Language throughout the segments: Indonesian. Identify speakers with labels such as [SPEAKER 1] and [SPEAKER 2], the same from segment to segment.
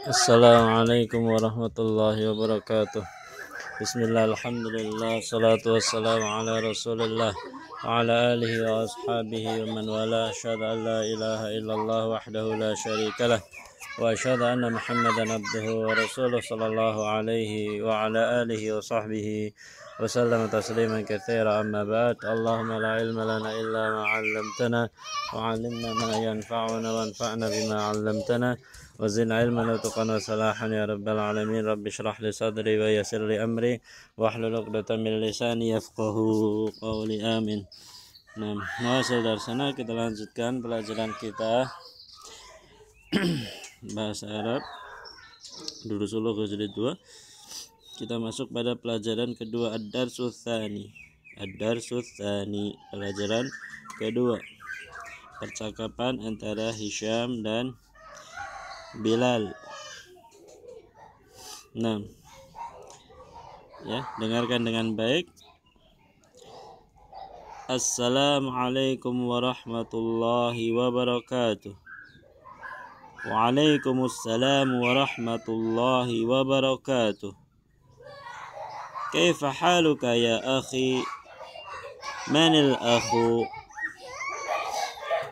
[SPEAKER 1] Assalamualaikum warahmatullahi wabarakatuh. Bismillah, alhamdulillah, salatu wassalamu ala rasulillah wa ala alihi wa ashabihi wa man wala. Asyhadu an la ilaha illallah wahdahu la syarikalah wa asyhadu anna muhammadan abduhu wa rasuluh sallallahu alaihi wa ala alihi wa sahbihi wa sallam tasliman katsira, amma ba'd. Allahumma la ilma lana illa ma 'allamtana wa 'allimna ma yanfa'una wanfa'na bima 'allamtana وزن علما وتقى وصلاحا يا رب العالمين. رب اشرح لي صدري ويسر لي أمري واحلل عقدة من لساني yafqahu qawli. Amin. Nah, saudara sana, kita lanjutkan pelajaran kita bahasa Arab Durus Ulugh jilid 2. Kita masuk pada pelajaran kedua, ad-darsus tsani. Pelajaran kedua, percakapan antara Hisham dan Bilal. Nah, ya, dengarkan dengan baik. Assalamualaikum warahmatullahi wabarakatuh. Waalaikumsalam warahmatullahi wabarakatuh. Kaifa haluka ya akhi? Manil akhu?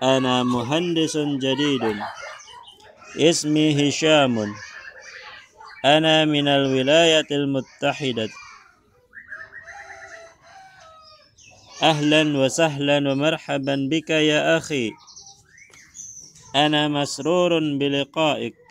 [SPEAKER 1] Ana muhandisun jadidun. Ismi Hishamun. Ana minal wilayatil muttahidat. Ahlan wa sahlan wa marhaban bika ya akhi. Ana masrurun biliqa'ik.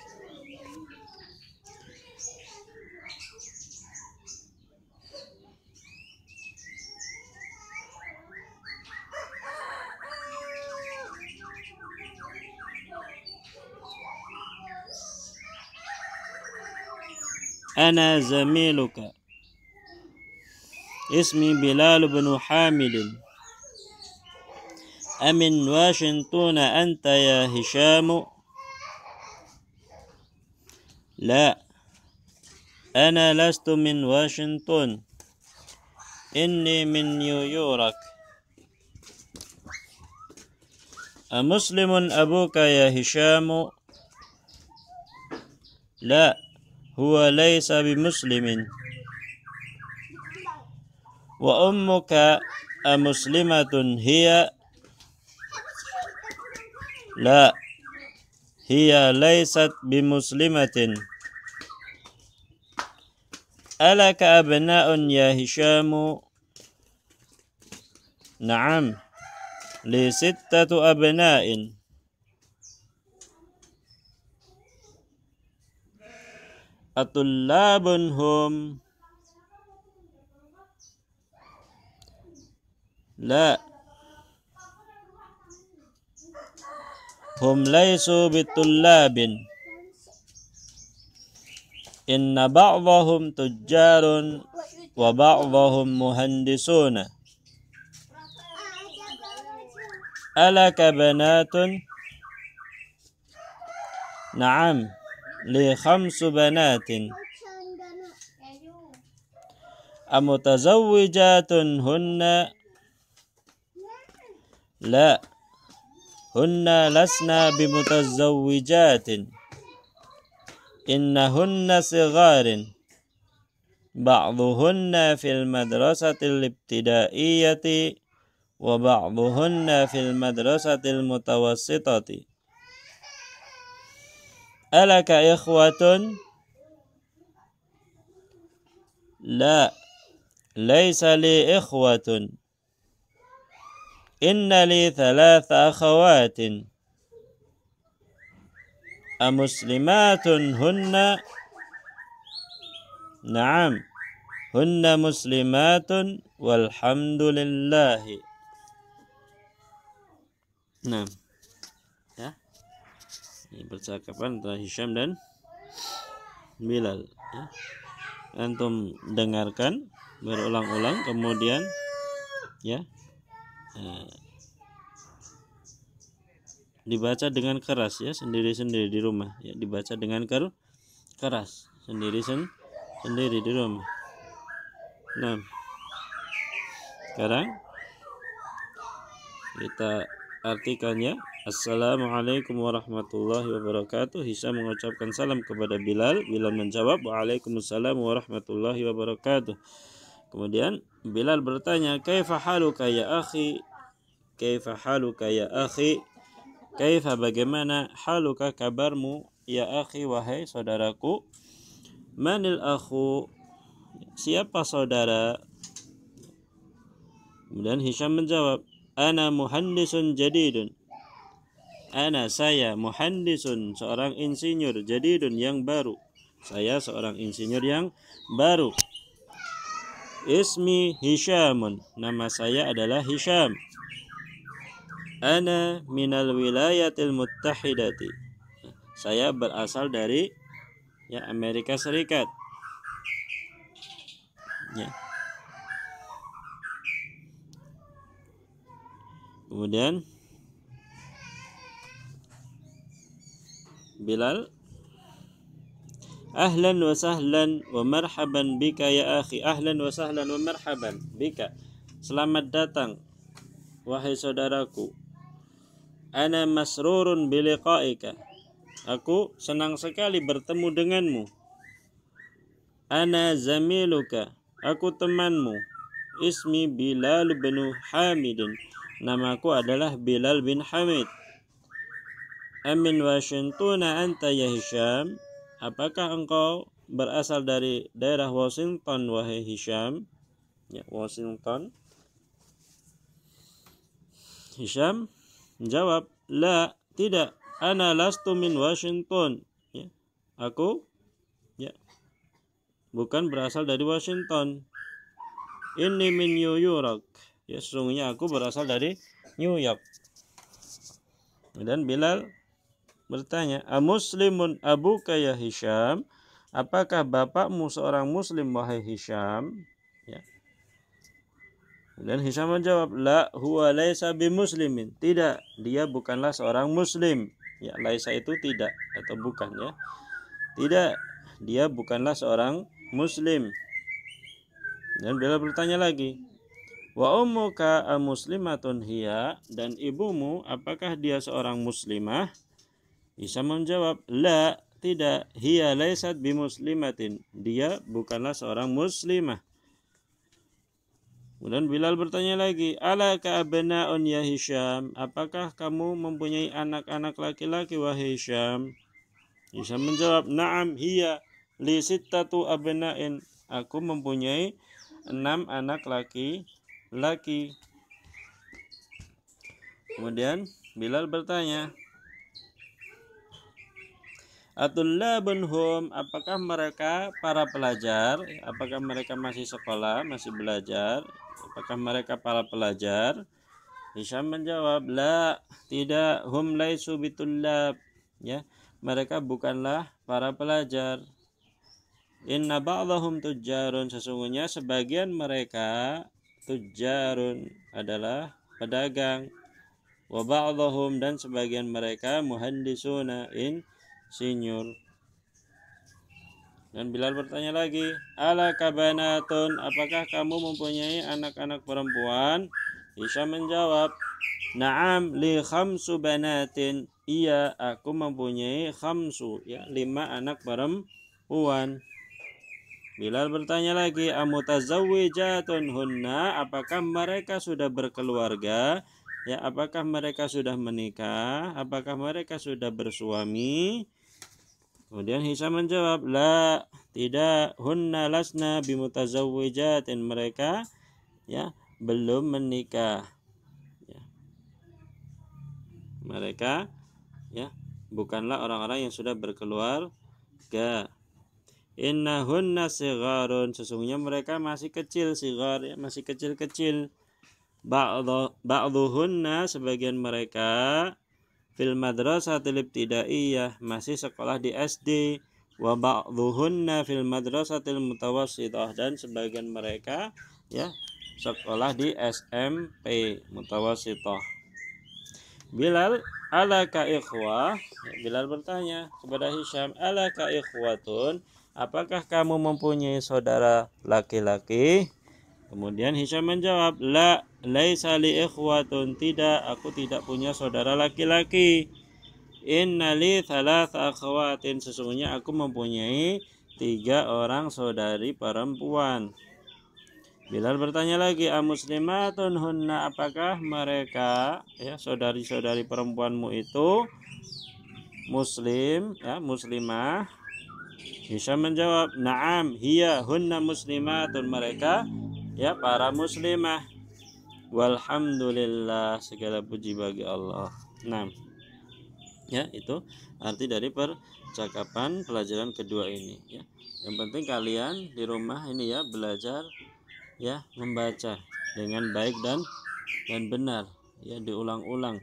[SPEAKER 1] Ana zamiluka. Ismi Bilal bin Hamid. Amin Washington anta ya Hisham? La, ana lastu min Washington. Inni min New York. Amuslimun abuka ya Hisham? La, huwa laysa bimuslimin. Wa ummuka amuslimatun hiya? La, hiya laysat bimuslimatin. Alaka abna'un ya Hisham? Na'am, li 6 abna'in. Atullabun hum? La, hum laysu bitullabin. Inna ba'dahum tujjarun wa ba'dahum muhandisuna. Alaka banatun? Na'am, li 5 banatin. Amutazawwijatun hunna? La, hunna lasna bimutazawwijatin. Innahunna sigharin. Ba'duhunna fil madrasatil ibtidaiyati wa ba'duhunna fil madrasatil mutawassitati. Alaka ikhwatun? La, laysa li ikhwatun. Inna li 3 akhawatin. Amuslimatun hunna? Na'am, hunna muslimatun walhamdulillahi. Nah, ya, ini percakapan antara Hisham dan Bilal, ya. Antum dengarkan berulang-ulang, kemudian ya, dibaca dengan keras, ya, sendiri-sendiri di rumah, ya, dibaca dengan keras sendiri di rumah. Nah, sekarang kita artikannya. Assalamualaikum warahmatullahi wabarakatuh. Hisham mengucapkan salam kepada Bilal. Bilal menjawab, waalaikumsalam warahmatullahi wabarakatuh. Kemudian Bilal bertanya, kaifa haluka ya akhi? Kaifa haluka ya akhi? Kaifa bagaimana, haluka kabarmu, ya akhi wahai saudaraku. Manil akhu, siapa saudara? Kemudian Hisham menjawab, ana muhandisun jadidun. Ana saya, muhandisun seorang insinyur, jadidun yang baru. Saya seorang insinyur yang baru. Ismi Hishamun, nama saya adalah Hisham. Ana minal wilayatil muttahidati. Saya berasal dari Amerika Serikat. Ya. Kemudian Bilal, ahlan wa sahlan wa marhaban bika ya akhi. Ahlan wa sahlan wa marhaban bika. Selamat datang wahai saudaraku. Ana masrurun biliqaika. Aku senang sekali bertemu denganmu. Ana zamiluka. Aku temanmu. Ismi Bilal bin Hamidin. Namaku adalah Bilal bin Hamid. Amin Washington anta ya Hisham. Apakah engkau berasal dari daerah Washington wahai Hisham? Ya, Washington. Hisham menjawab, la, tidak. Ana lastu min Washington. Ya, aku bukan berasal dari Washington. Inni min New York. Ya, sesungguhnya aku berasal dari New York. Dan Bilal bertanya, amuslimun abuka ya Hisham? Apakah bapakmu seorang muslim wahai Hisham? Ya. Dan Hisham menjawab, la huwa laisa bimuslimin. Tidak, dia bukanlah seorang muslim. Ya, laisa itu tidak atau bukan ya. Tidak, dia bukanlah seorang muslim. Dan Bilal bertanya lagi, wa ummuka amuslimatun hiya? Dan ibumu apakah dia seorang muslimah? Hisham menjawab, la, tidak, hiya laisat bimuslimatin. Dia bukanlah seorang muslimah. Kemudian Bilal bertanya lagi, alaka abna'un ya Hisham? Apakah kamu mempunyai anak-anak laki-laki wahai Hisham? Hisham menjawab, na'am hiya li sittatu abna'in. Aku mempunyai 6 anak laki-laki. Kemudian Bilal bertanya, atullabun hum, apakah mereka para pelajar? Apakah mereka masih sekolah, masih belajar? Apakah mereka para pelajar? Hisham menjawab, la, tidak, hum laisu bitullab. Ya, mereka bukanlah para pelajar. Inna ba'dahum tujjarun, sesungguhnya sebagian mereka tujjarun adalah pedagang. Wa ba'dahum, dan sebagian mereka muhandisuna, insinyur. Dan Bilal bertanya lagi, ala kabanatun, apakah kamu mempunyai anak-anak perempuan? Hisham menjawab, na'am li khamsu banatin. Iya, aku mempunyai khamsu, 5 anak perempuan. Bilal bertanya lagi, amutazawwijatun hunna, apakah mereka sudah berkeluarga? Ya, apakah mereka sudah menikah? Apakah mereka sudah bersuami? Kemudian Hisham menjawab, la, tidak, hunna lasna bimutazawwijatin, mereka belum menikah. Ya. Mereka bukanlah orang-orang yang sudah berkeluarga. Innahunna sigharun, sesungguhnya mereka masih kecil, sigar, masih kecil-kecil. Ba'dhuhunna, sebagian mereka fil madrasatil ibtidaiyah, masih sekolah di SD. Wa ba'dhuhunna fil madrasatil mutawassithah, dan sebagian mereka sekolah di SMP mutawassithah. Bilal, alaka ikhwah? Bilal bertanya kepada Hisham, alaka ikhwatun? Apakah kamu mempunyai saudara laki-laki? Kemudian Hisham menjawab, la, laisa li ikhwatun, tidak, aku tidak punya saudara laki-laki. Innali thalatha akhwatin, sesungguhnya aku mempunyai 3 orang saudari perempuan. Bilal bertanya lagi, amuslimatun hunna, apakah mereka, ya, saudari-saudari perempuanmu itu muslim, ya, muslimah? Hisyam menjawab, na'am hiya hunna muslimatun, mereka, ya, para muslimah. Walhamdulillah, segala puji bagi Allah. Nah, ya, itu arti dari percakapan pelajaran kedua ini, ya. Yang penting kalian di rumah ini, ya, belajar, ya, membaca dengan baik dan benar, ya, diulang-ulang,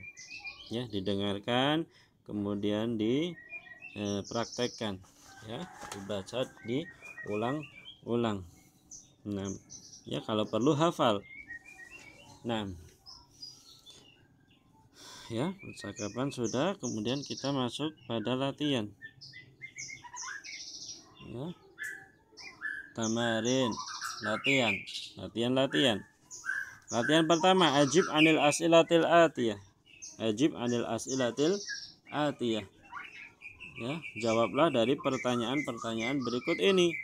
[SPEAKER 1] ya, didengarkan, kemudian dipraktekkan, ya, dibaca, diulang-ulang. Nah, ya, kalau perlu hafal. Nah, ya, percakapan sudah, kemudian kita masuk pada latihan, ya. Tamarin, latihan. Latihan pertama, ajib anil as'ilatil atiyah. Ajib anil as'ilatil atiyah. Ya, jawablah dari pertanyaan-pertanyaan berikut ini.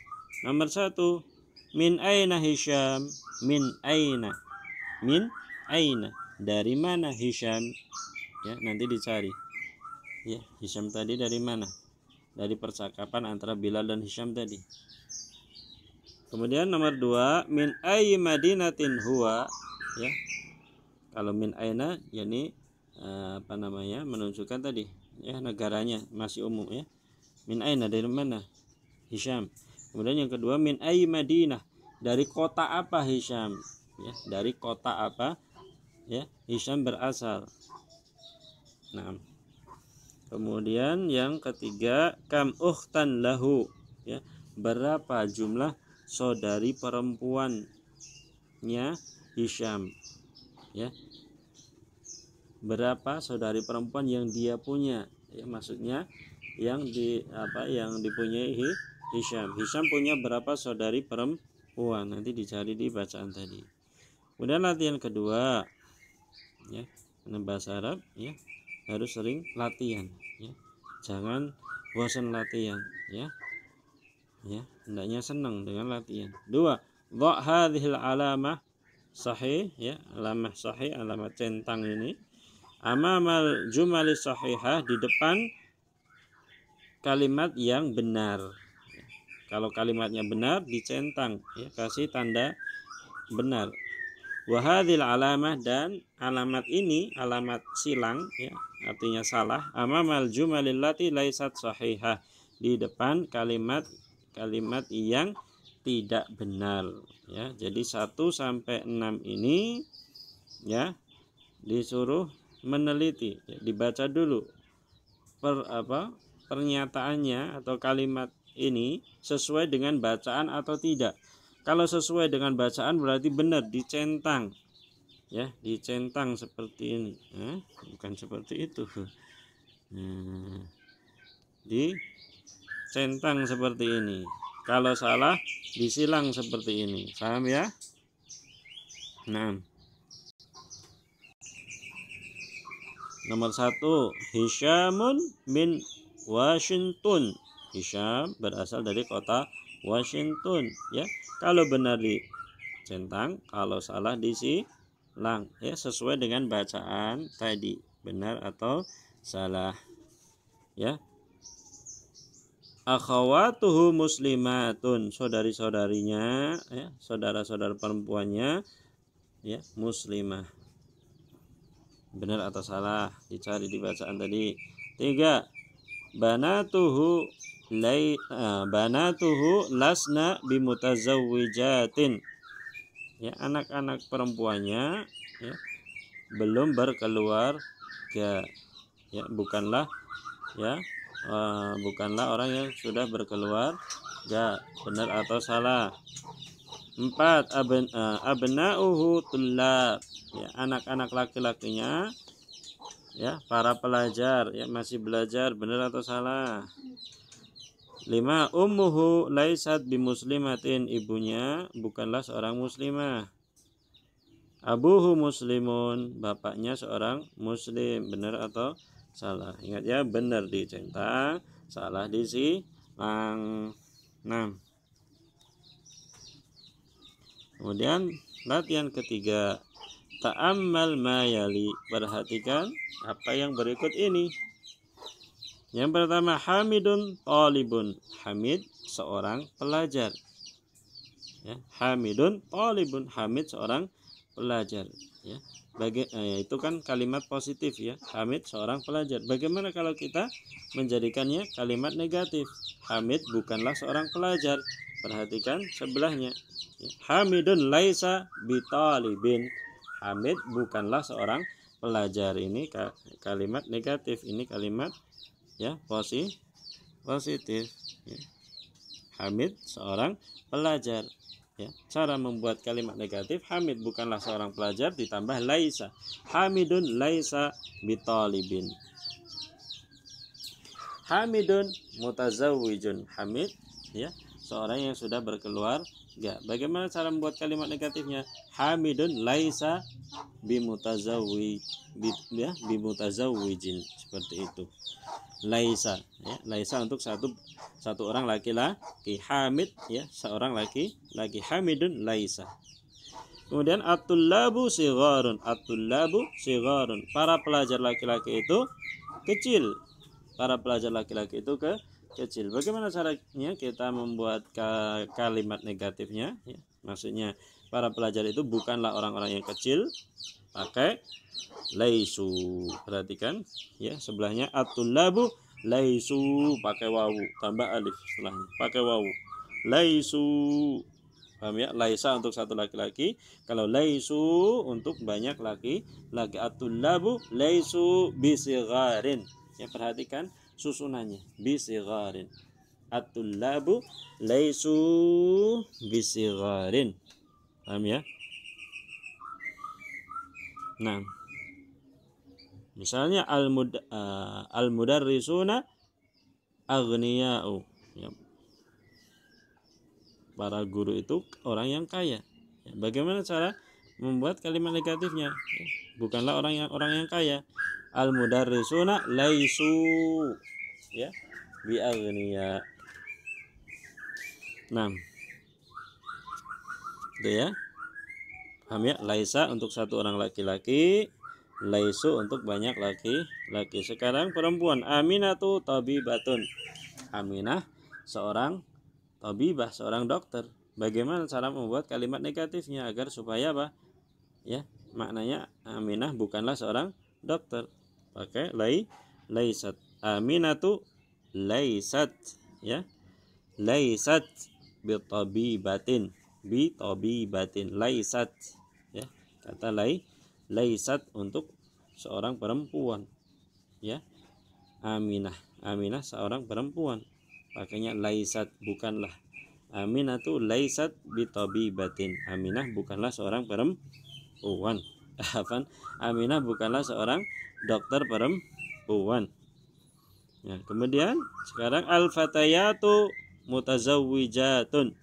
[SPEAKER 1] Nomor 1, min aina Hisyam? Min aina. Min aina. Dari mana Hisyam? Ya, nanti dicari. Ya, Hisyam tadi dari mana? Dari percakapan antara Bilal dan Hisyam tadi. Kemudian nomor 2, min ayyi madinatin huwa? Ya. Kalau min aina, yakni menunjukkan tadi, ya, negaranya masih umum, ya. Min aina, dari mana Hisyam? Kemudian yang kedua, min ayyi madinah, dari kota apa Hisyam? Ya, dari kota apa, ya, Hisyam berasal. Nah, kemudian yang ketiga, kam ukhtan lahu, ya, berapa jumlah saudari perempuannya Hisyam, ya, berapa saudari perempuan yang dia punya, ya, maksudnya yang dipunyai Hisyam. Hisyam punya berapa saudari perempuan, nanti dicari di bacaan tadi. Kemudian latihan kedua, ya, bahasa Arab, ya, harus sering latihan, ya, jangan bosan latihan, ya, hendaknya senang dengan latihan. 2, dha hadhil alamah sahih, ya, alamah sahih, alamat centang ini, amamal jumali sahihah, di depan kalimat yang benar. Kalau kalimatnya benar dicentang, ya, kasih tanda benar. Wa hadhil alamah, dan alamat ini alamat silang, ya, artinya salah, amamal jumalil lati laisat sahihah, di depan kalimat yang tidak benar, ya. Jadi 1 sampai 6 ini, ya, disuruh meneliti, ya, dibaca dulu pernyataannya atau kalimat ini sesuai dengan bacaan atau tidak. Kalau sesuai dengan bacaan berarti benar, dicentang, ya, dicentang seperti ini, bukan seperti itu. Dicentang seperti ini. Kalau salah disilang seperti ini. Paham, ya? Nah, nomor 1, Hisyamun min Washington. Hisyam berasal dari kota Washington, ya. Kalau benar dicentang, kalau salah disilang, ya, sesuai dengan bacaan tadi, benar atau salah, ya. Akhawatuhu muslimatun, saudari-saudarinya, ya, saudara-saudara perempuannya, ya, muslimah. Benar atau salah dicari di bacaan tadi. 3, banatuhu lasna bimutazawwijatin, ya, anak-anak perempuannya, ya, belum berkeluarga, ya, bukanlah orang yang sudah berkeluarga. Benar atau salah? 4, abna'uhu tullab, ya, anak-anak laki-lakinya, ya, para pelajar, ya, masih belajar. Benar atau salah? 5, ummuhu laisat bimuslimatin, ibunya bukanlah seorang muslimah. Abuhu muslimun, bapaknya seorang muslim. Benar atau salah? Ingat ya, benar dicentang, salah disilang. 6. Kemudian latihan ketiga, ta'ammal ma yali, perhatikan apa yang berikut ini. Yang pertama, Hamidun talibun, Hamid seorang pelajar. Ya, Hamidun talibun, Hamid seorang pelajar. Ya, itu kan kalimat positif ya, Hamid seorang pelajar. Bagaimana kalau kita menjadikannya kalimat negatif? Hamid bukanlah seorang pelajar. Perhatikan sebelahnya. Ya, Hamidun laisa bitalibin, Hamid bukanlah seorang pelajar. Ini kalimat negatif, ini kalimat ya positif. Ya. Hamid seorang pelajar. Ya, cara membuat kalimat negatif, Hamid bukanlah seorang pelajar ditambah laisa. Hamidun laisa bitalibin. Hamidun mutazawwijun, Hamid ya seorang yang sudah berkeluarga. Bagaimana cara membuat kalimat negatifnya? Hamidun laisa bimutazawwijin, seperti itu. Laisa ya, laisa untuk satu orang laki-laki, Hamid ya seorang laki-laki, Hamidun laisa. Kemudian at-tullabu sigharun, at-tullabu sigharun, para pelajar laki-laki itu kecil. Para pelajar laki-laki itu kecil. Bagaimana caranya kita membuat kalimat negatifnya ya? Maksudnya para pelajar itu bukanlah orang-orang yang kecil, pakai laisu. Perhatikan ya, sebelahnya at-tullabu laisu, pakai wawu tambah alif setelahnya, pakai wawu. Laisu. Paham ya? Laisa untuk satu laki-laki, kalau laisu untuk banyak laki-laki. At-tullabu laisu bisigharin. Ya, perhatikan susunannya, bisigharin. At-tullabu laisu bisigharin. Paham ya? Nah, misalnya al-mudarrisuna aghniya'u, ya. Para guru itu orang yang kaya. Ya, bagaimana cara membuat kalimat negatifnya? Ya, bukanlah orang yang kaya. Al-mudarrisuna laisu ya bi aghniya. Nah, itu ya. Paham ya? Laisa untuk satu orang laki-laki, laisu untuk banyak laki-laki. Sekarang perempuan, Aminatu tabibatun. Aminah seorang tabibah, seorang dokter. Bagaimana cara membuat kalimat negatifnya agar supaya apa? Ya, maknanya Aminah bukanlah seorang dokter. Pakai laisat. Aminatu laisat ya. Laisat bitabibatin, laisat ya, kata laisat untuk seorang perempuan ya. Aminah seorang perempuan, pakainya laisat, bukanlah. Aminatu laisat bitabibatin, Aminah bukanlah seorang perempuan. Aminah bukanlah seorang dokter perempuan. Ya, kemudian sekarang al-fatayatu mutazawwijatun.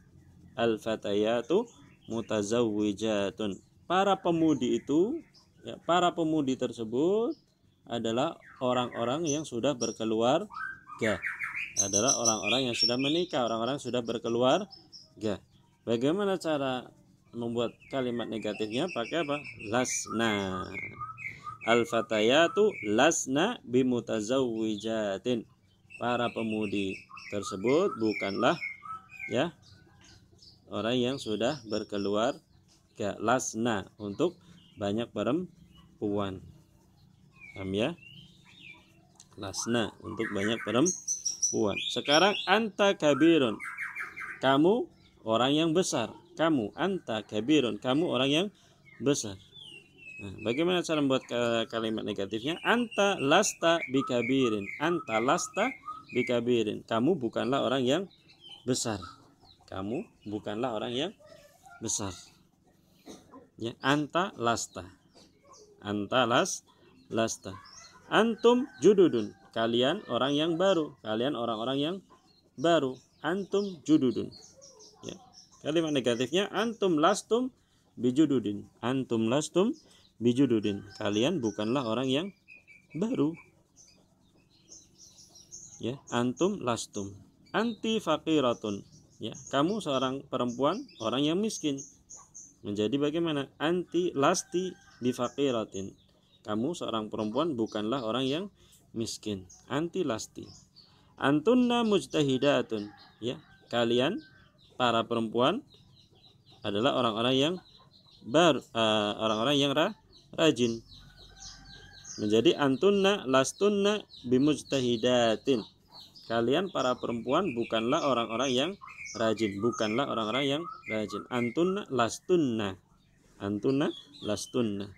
[SPEAKER 1] Al-fatayatu mutazawwijatun. Para pemudi itu ya, para pemudi tersebut adalah orang-orang yang sudah berkeluarga. Adalah orang-orang yang sudah menikah, orang-orang sudah berkeluarga. Bagaimana cara membuat kalimat negatifnya? Pakai apa? Lasna. Al-fatayatu lasna bimutazawwijatin. Para pemudi tersebut bukanlah ya orang yang sudah berkeluarga. Lasna untuk banyak perempuan. Paham ya? Lasna untuk banyak perempuan. Sekarang anta kabirun, kamu orang yang besar. Kamu, anta kabirun, kamu orang yang besar. Nah, bagaimana cara membuat kalimat negatifnya? Anta lasta bikabirin. Anta lasta bikabirin. Kamu bukanlah orang yang besar. Kamu bukanlah orang yang besar. Ya, anta lasta. Anta lasta. Antum jududun. Kalian orang yang baru. Kalian orang-orang yang baru. Antum jududun. Ya. Kalimat negatifnya antum lastum bijududin. Antum lastum bijududin. Kalian bukanlah orang yang baru. Ya, antum lastum. Anti faqiratun. Ya, kamu seorang perempuan, orang yang miskin. Menjadi bagaimana? Anti lasti bifaqiratin. Kamu seorang perempuan bukanlah orang yang miskin. Anti lasti. Antunna mujtahidatun. Ya, kalian para perempuan adalah orang-orang yang orang-orang yang rajin. Menjadi antunna lastunna bimujtahidatin. Kalian para perempuan bukanlah orang-orang yang rajin, bukanlah orang-orang yang rajin. Antunna lastunna. Antunna lastunna.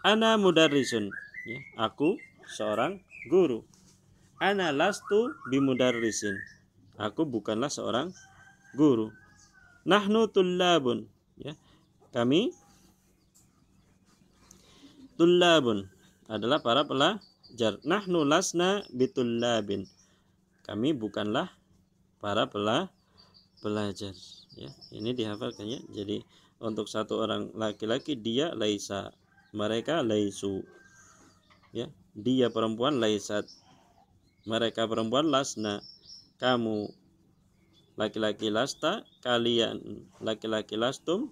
[SPEAKER 1] Ana mudarrisun. Ya, aku seorang guru. Ana lastu bimudarrisin. Aku bukanlah seorang guru. Nahnu tullabun. Ya, kami tullabun adalah para pelajar. Nahnu lasna bitullabin. Kami bukanlah para pelajar. Ya, ini dihafalkan ya. Jadi untuk satu orang laki-laki dia laisa, mereka laisu. Ya, dia perempuan laisat, mereka perempuan lasna. Kamu laki-laki lasta, kalian laki-laki lastum,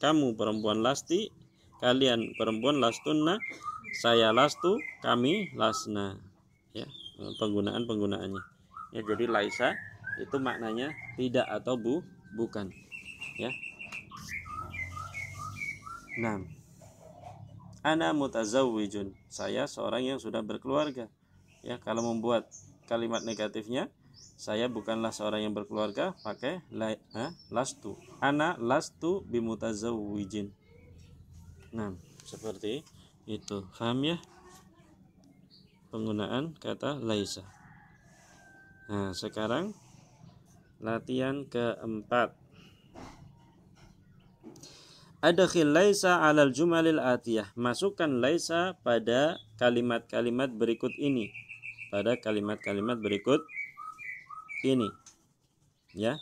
[SPEAKER 1] kamu perempuan lasti, kalian perempuan lastunna, saya lastu, kami lasna. Ya, penggunaannya. Ya, jadi laisa itu maknanya tidak atau bukan. Ya. 6. Ana mutazawwijun. Saya seorang yang sudah berkeluarga. Ya, kalau membuat kalimat negatifnya, saya bukanlah seorang yang berkeluarga, pakai lastu. Ana lastu bimutazawwijin. Nah, seperti itu. Paham ya? Penggunaan kata laisa. Nah, sekarang latihan keempat. Adkhil laisa 'alal jumalil atiyah. Masukkan laisa pada kalimat-kalimat berikut ini. Pada kalimat-kalimat berikut ini. Ya.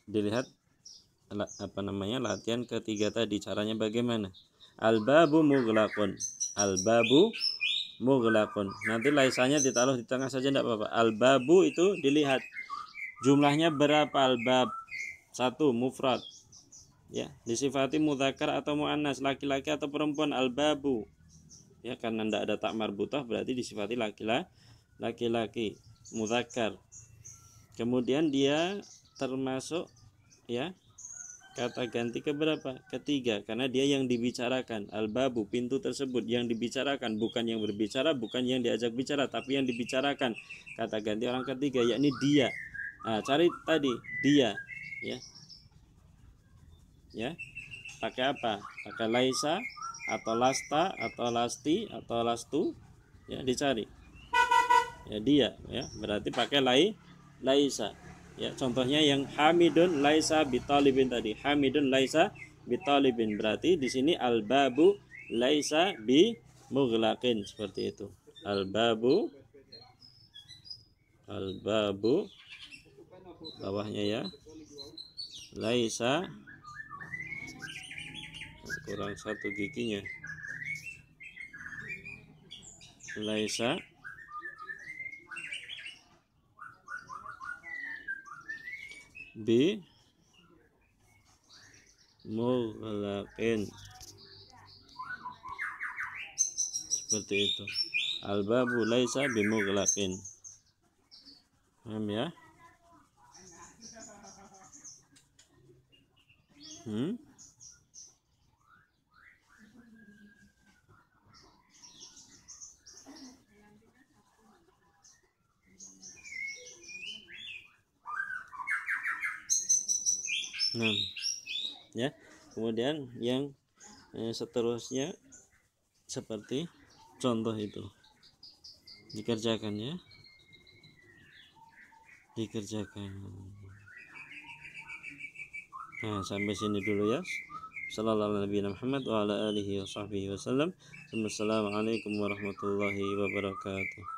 [SPEAKER 1] Dilihat latihan ketiga tadi, caranya bagaimana? Al-babu mughlaqun. Al-babu mughlaqun. Nanti laisanya ditaruh di tengah saja tidak apa-apa. Al-babu itu dilihat jumlahnya berapa al-bab? 1 mufrad. Ya, disifati mudzakkar atau muannas, laki-laki atau perempuan, al-babu. Ya, karena tidak ada tak marbutah berarti disifati laki-laki, mudzakkar. Kemudian dia termasuk ya kata ganti keberapa? Ketiga, karena dia yang dibicarakan. Al-babu, pintu tersebut yang dibicarakan, bukan yang berbicara, bukan yang diajak bicara, tapi yang dibicarakan. Kata ganti orang ketiga, yakni dia. Nah, cari tadi dia, ya. Ya, pakai apa? Pakai laisa atau lasta atau lasti atau lastu, ya, dicari. Ya, dia, ya, berarti pakai laisa. Ya, contohnya yang hamidun laisa bitalibin tadi. Hamidun laisa bitalibin, berarti di sini al-babu laisa bi mughlaqin, seperti itu. Al-babu bawahnya ya. Laisa kurang 1 giginya. Laisa bi mughlaqin, seperti itu. Al-babu laisa bi mughlaqin. Paham ya? Nah, ya. Kemudian yang seterusnya seperti contoh itu dikerjakan ya, dikerjakan. Nah, sampai sini dulu ya. Sallallahu alaihi Muhammad wa ala alihi wa sahbihi wasallam. Assalamualaikum warahmatullahi wabarakatuh.